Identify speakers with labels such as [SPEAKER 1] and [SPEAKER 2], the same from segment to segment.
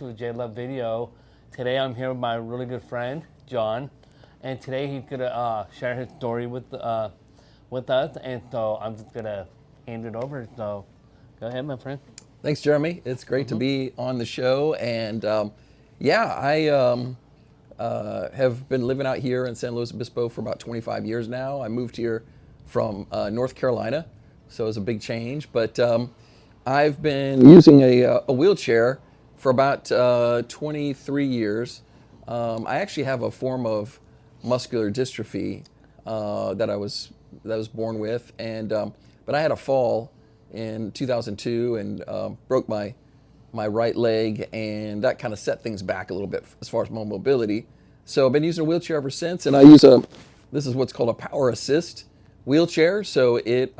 [SPEAKER 1] to a J-Love video. Today I'm here with my really good friend, John. And today he's going to share his story with us. And so I'm just going to hand it over. So go ahead, my friend.
[SPEAKER 2] Thanks, Jeremy. It's great to be on the show. And I have been living out here in San Luis Obispo for about 25 years now. I moved here from North Carolina, so it was a big change. But I've been using a wheelchair for about 23 years. I actually have a form of muscular dystrophy that I was born with, and but I had a fall in 2002 and broke my right leg, and that kind of set things back a little bit as far as my mobility. So I've been using a wheelchair ever since, and I use this is what's called a power assist wheelchair. So it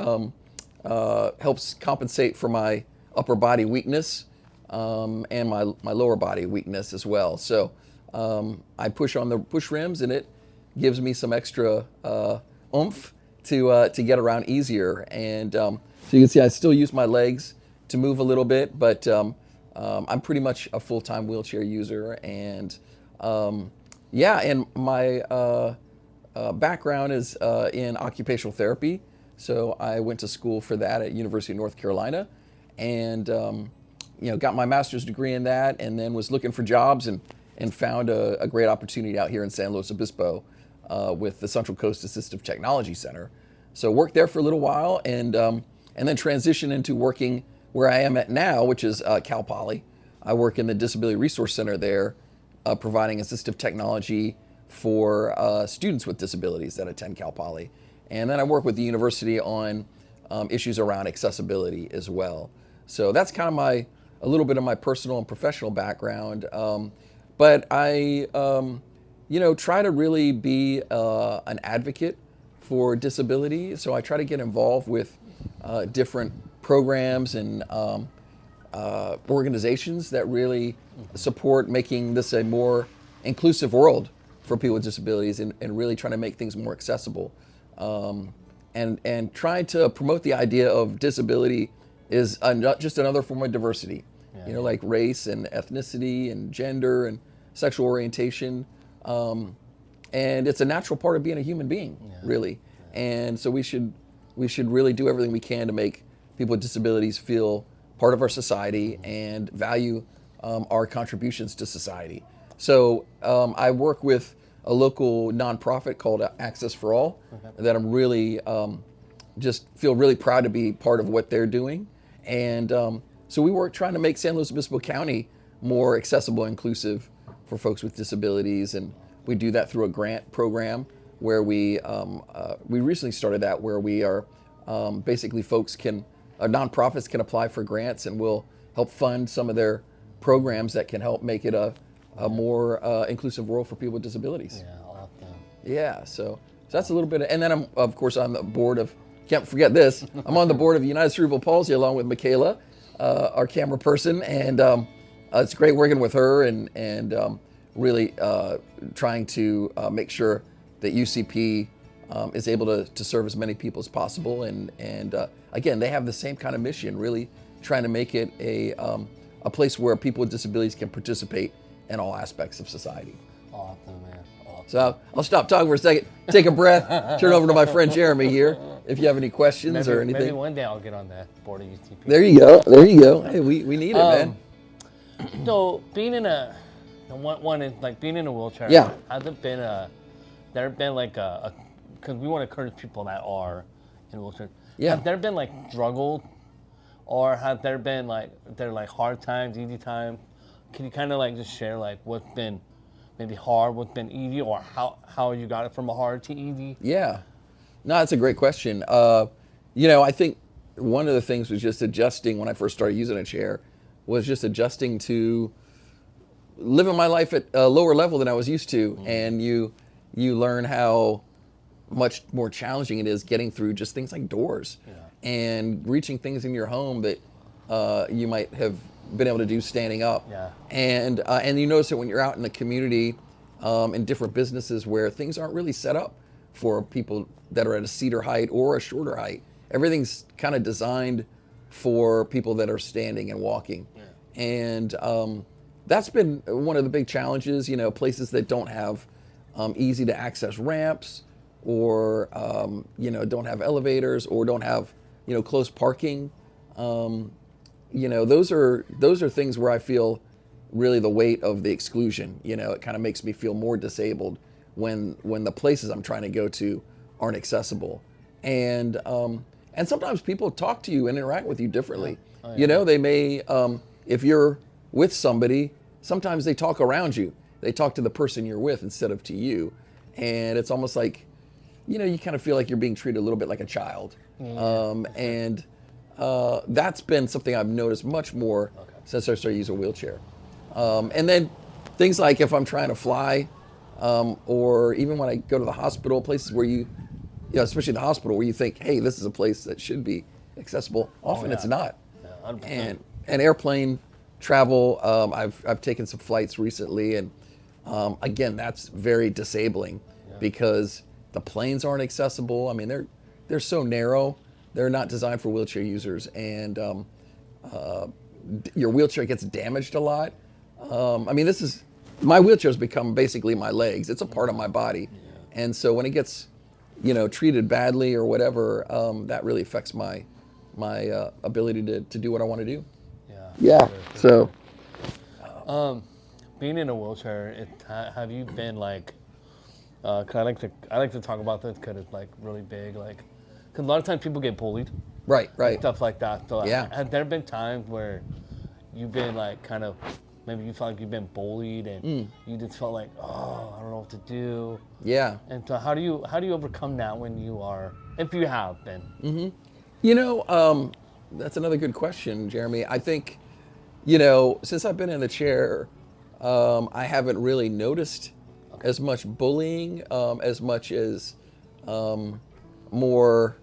[SPEAKER 2] helps compensate for my upper body weakness and my lower body weakness as well. So I push on the push rims, and it gives me some extra oomph to get around easier. And so you can see I still use my legs to move a little bit, but I'm pretty much a full-time wheelchair user. And and my background is in occupational therapy. So I went to school for that at University of North Carolina, and got my master's degree in that, and then was looking for jobs and found a great opportunity out here in San Luis Obispo with the Central Coast Assistive Technology Center. So worked there for a little while, and then transitioned into working where I am at now, which is Cal Poly. I work in the Disability Resource Center there, providing assistive technology for students with disabilities that attend Cal Poly. And then I work with the university on issues around accessibility as well. So that's kind of a little bit of my personal and professional background. But I, try to really be an advocate for disability. So I try to get involved with different programs and organizations that really support making this a more inclusive world for people with disabilities, and really trying to make things more accessible. And trying to promote the idea of disability is just another form of diversity. Like race and ethnicity and gender and sexual orientation. And it's a natural part of being a human being, really. And so we should really do everything we can to make people with disabilities feel part of our society and value our contributions to society. So I work with a local nonprofit called Access for All that I'm really just feel really proud to be part of what they're doing. And so we work trying to make San Luis Obispo County more accessible and inclusive for folks with disabilities, and we do that through a grant program where we recently started that, where we are basically nonprofits can apply for grants, and we'll help fund some of their programs that can help make it a more inclusive world for people with disabilities.
[SPEAKER 1] Yeah, awesome.
[SPEAKER 2] Yeah, so that's a little bit and then I'm of course on the board of, can't forget this, I'm on the board of United Cerebral Palsy along with Mikayla, our camera person, and it's great working with her and really trying to make sure that UCP is able to serve as many people as possible. And again, they have the same kind of mission, really trying to make it a place where people with disabilities can participate in all aspects of society.
[SPEAKER 1] Awesome, man. Awesome.
[SPEAKER 2] So I'll stop talking for a second, take a breath, turn it over to my friend Jeremy here, if you have any questions or anything.
[SPEAKER 1] Maybe one day I'll get on that board of UCP.
[SPEAKER 2] There you go. Hey, we need it, man.
[SPEAKER 1] So being in one is like being in a wheelchair.
[SPEAKER 2] Yeah.
[SPEAKER 1] Has it been there been like because we want to encourage people that are in wheelchairs.
[SPEAKER 2] Yeah.
[SPEAKER 1] Have there been like struggles, or have there been like hard times, easy times? Can you kind of like just share like what's been maybe hard, what's been easy, or how you got it from a hard to easy?
[SPEAKER 2] Yeah. No, that's a great question. I think one of the things was just adjusting when I first started using a chair, was just adjusting to living my life at a lower level than I was used to. And you learn how much more challenging it is getting through just things like doors and reaching things in your home that you might have been able to do standing up.
[SPEAKER 1] Yeah.
[SPEAKER 2] And you notice it when you're out in the community in different businesses where things aren't really set up for people that are at a cedar height or a shorter height. Everything's kind of designed for people that are standing and walking. Yeah. And that's been one of the big challenges. You know, places that don't have easy to access ramps, or you know, don't have elevators, or don't have, you know, close parking. You know, those are things where I feel really the weight of the exclusion. You know, it kind of makes me feel more disabled when the places I'm trying to go to aren't accessible. And sometimes people talk to you and interact with you differently.
[SPEAKER 1] Oh, yeah.
[SPEAKER 2] You know, they may, if you're with somebody, sometimes they talk around you. They talk to the person you're with instead of to you. And it's almost like, you know, you kind of feel like you're being treated a little bit like a child. And that's been something I've noticed much more since I started using a wheelchair. And then things like if I'm trying to fly, or even when I go to the hospital, places where you know, especially the hospital, where you think, hey, this is a place that should be accessible. Often it's not.
[SPEAKER 1] Yeah,
[SPEAKER 2] And airplane travel, I've taken some flights recently, and again, that's very disabling because the planes aren't accessible. I mean, they're so narrow. They're not designed for wheelchair users, and your wheelchair gets damaged a lot. I mean, my wheelchair's become basically my legs. It's a part of my body, and so when it gets, you know, treated badly or whatever, that really affects my ability to do what I want to do. Yeah. So.
[SPEAKER 1] Being in a wheelchair, have you been like? 'Cause I like to talk about this because it's like really big. Like, because a lot of times people get bullied,
[SPEAKER 2] Right.
[SPEAKER 1] stuff like that. So
[SPEAKER 2] Yeah.
[SPEAKER 1] have there been times where you've been like kind of maybe you felt like you've been bullied and you just felt like, oh, I don't know what to do.
[SPEAKER 2] Yeah.
[SPEAKER 1] And so how do you overcome that when you are, if you have been?
[SPEAKER 2] You know, that's another good question, Jeremy. I think, you know, since I've been in the chair, I haven't really noticed as much bullying, as much as more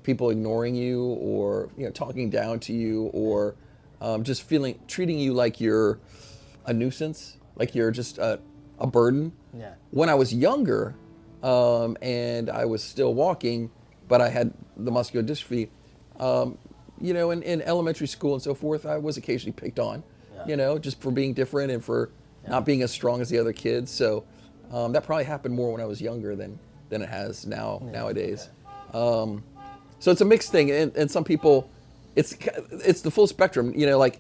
[SPEAKER 2] people ignoring you, or, you know, talking down to you, or just treating you like you're a nuisance, like you're just a burden.
[SPEAKER 1] Yeah.
[SPEAKER 2] When I was younger, and I was still walking, but I had the muscular dystrophy, you know, in elementary school and so forth, I was occasionally picked on, you know, just for being different and for not being as strong as the other kids. So that probably happened more when I was younger than it has nowadays. So it's a mixed thing, and some people, it's the full spectrum. You know, like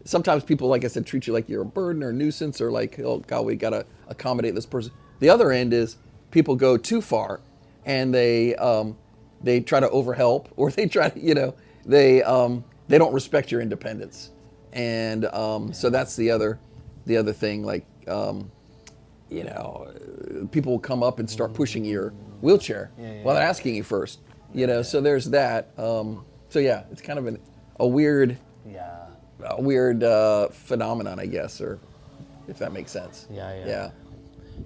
[SPEAKER 2] sometimes people, like I said, treat you like you're a burden or a nuisance, or like, oh God, we gotta accommodate this person. The other end is people go too far, and they try to overhelp, or they try to, you know, they don't respect your independence, and so that's the other thing. Like, you know, people will come up and start pushing your wheelchair while they're asking you first. You know, so there's that. So yeah, it's kind of a weird phenomenon, I guess, or if that makes sense. Yeah.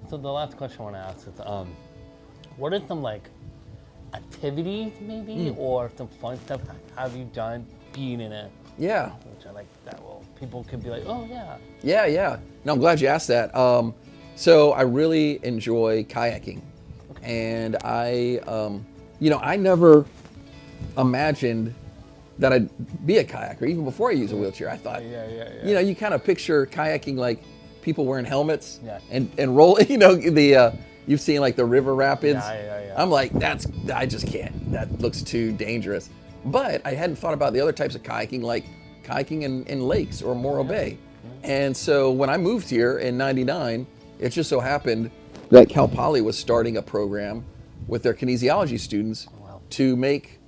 [SPEAKER 1] So the last question I want to ask is, what are some like activities maybe or some fun stuff have you done being in a which I like that people could be like, oh yeah.
[SPEAKER 2] No, I'm glad you asked that. So I really enjoy kayaking, and I you know, I never imagined that I'd be a kayaker even before I use a wheelchair. I thought, you know, you kind of picture kayaking like people wearing helmets and rolling. You know, you've seen like the river rapids. I'm like, I just can't. That looks too dangerous. But I hadn't thought about the other types of kayaking, like kayaking in lakes or Morro Bay. And so when I moved here in '99, it just so happened that Cal Poly was starting a program with their kinesiology students to make,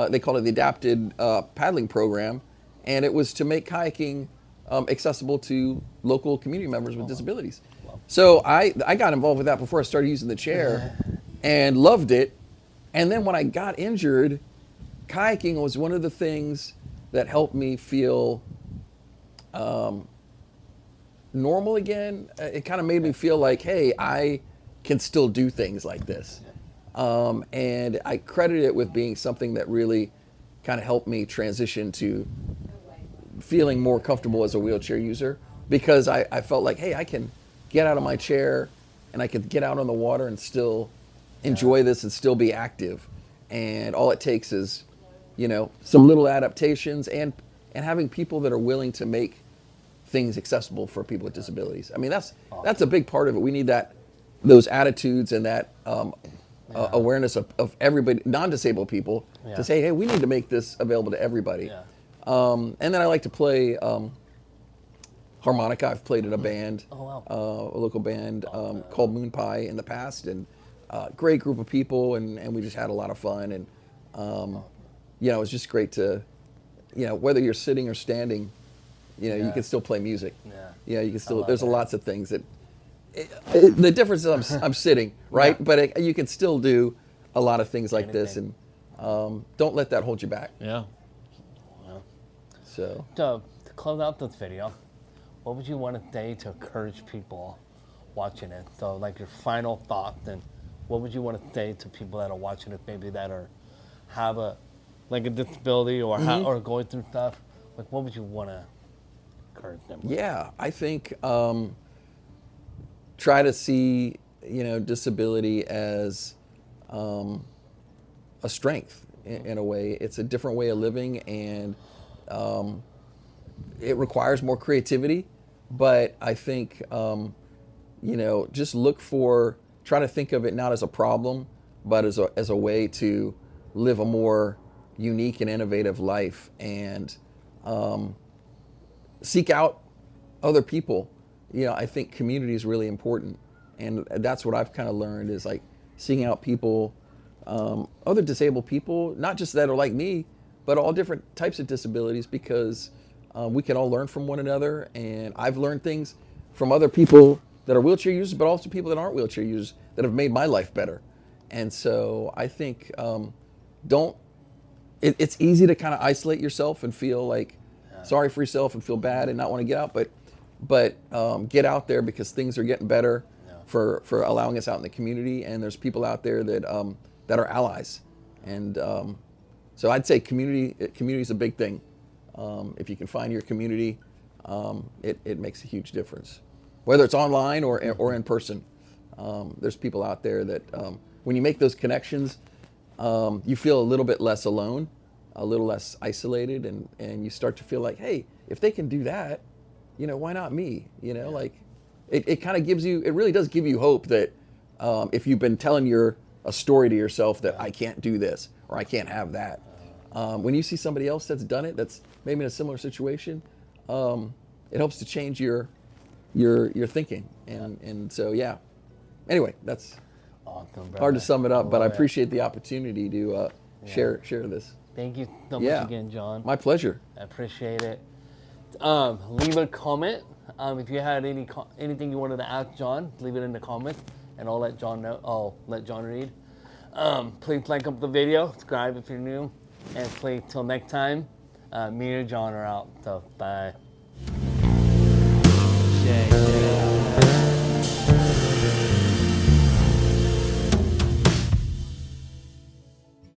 [SPEAKER 2] they call it the adapted paddling program, and it was to make kayaking accessible to local community members with disabilities. So I got involved with that before I started using the chair and loved it. And then when I got injured, kayaking was one of the things that helped me feel normal again. It kind of made me feel like, hey, I can still do things like this. And I credit it with being something that really kind of helped me transition to feeling more comfortable as a wheelchair user, because I felt like, hey, I can get out of my chair and I can get out on the water and still enjoy this and still be active. And all it takes is, you know, some little adaptations and having people that are willing to make things accessible for people with disabilities. I mean, that's a big part of it. We need those attitudes and that awareness of everybody, non-disabled people, to say, hey, we need to make this available to everybody.
[SPEAKER 1] Yeah.
[SPEAKER 2] And then I like to play harmonica. I've played in a band,
[SPEAKER 1] Oh, wow.
[SPEAKER 2] a local band called Moon Pie in the past, and great group of people, and we just had a lot of fun. And you know, it's just great to, you know, whether you're sitting or standing, you know, you can still play music.
[SPEAKER 1] Yeah.
[SPEAKER 2] Yeah, you can still. There's
[SPEAKER 1] that.
[SPEAKER 2] lots of things that. The difference is I'm sitting, right?
[SPEAKER 1] Yeah.
[SPEAKER 2] But you can still do a lot of things like this, and don't let that hold you back.
[SPEAKER 1] Yeah.
[SPEAKER 2] So
[SPEAKER 1] To close out this video, what would you want to say to encourage people watching it? So, like your final thoughts, and what would you want to say to people that are watching it, maybe that have a disability or or going through stuff? Like, what would you want to encourage them with?
[SPEAKER 2] yeah, I think try to see, you know, disability as a strength in a way. It's a different way of living, and it requires more creativity. But I think, you know, just try to think of it not as a problem, but as a way to live a more unique and innovative life, and seek out other people. You know, I think community is really important, and that's what I've kind of learned is like seeking out people, other disabled people, not just that are like me, but all different types of disabilities, because we can all learn from one another. And I've learned things from other people that are wheelchair users, but also people that aren't wheelchair users that have made my life better. And so I think it's easy to kind of isolate yourself and feel like sorry for yourself and feel bad and not want to get out, but get out there, because things are getting better for allowing us out in the community, and there's people out there that are allies. And so I'd say community is a big thing. If you can find your community, it makes a huge difference, whether it's online or in person. There's people out there that when you make those connections, you feel a little bit less alone, a little less isolated, and you start to feel like, hey, if they can do that, you know, why not me? You know, like it kind of gives you, it really does give you hope that if you've been telling a story to yourself that I can't do this or I can't have that, when you see somebody else that's done it, that's maybe in a similar situation, it helps to change your thinking. And so, yeah. Anyway, that's
[SPEAKER 1] Awesome, brother.
[SPEAKER 2] hard to sum it up, but I
[SPEAKER 1] love it.
[SPEAKER 2] appreciate the opportunity to share this.
[SPEAKER 1] Thank you so much
[SPEAKER 2] Yeah.
[SPEAKER 1] again, John.
[SPEAKER 2] My pleasure.
[SPEAKER 1] I appreciate it. Leave a comment. If you had anything you wanted to ask John, leave it in the comments, and I'll let John know. I'll let John read. Please like up the video, subscribe if you're new, and please till next time. Me and John are out. So bye.
[SPEAKER 3] Yeah.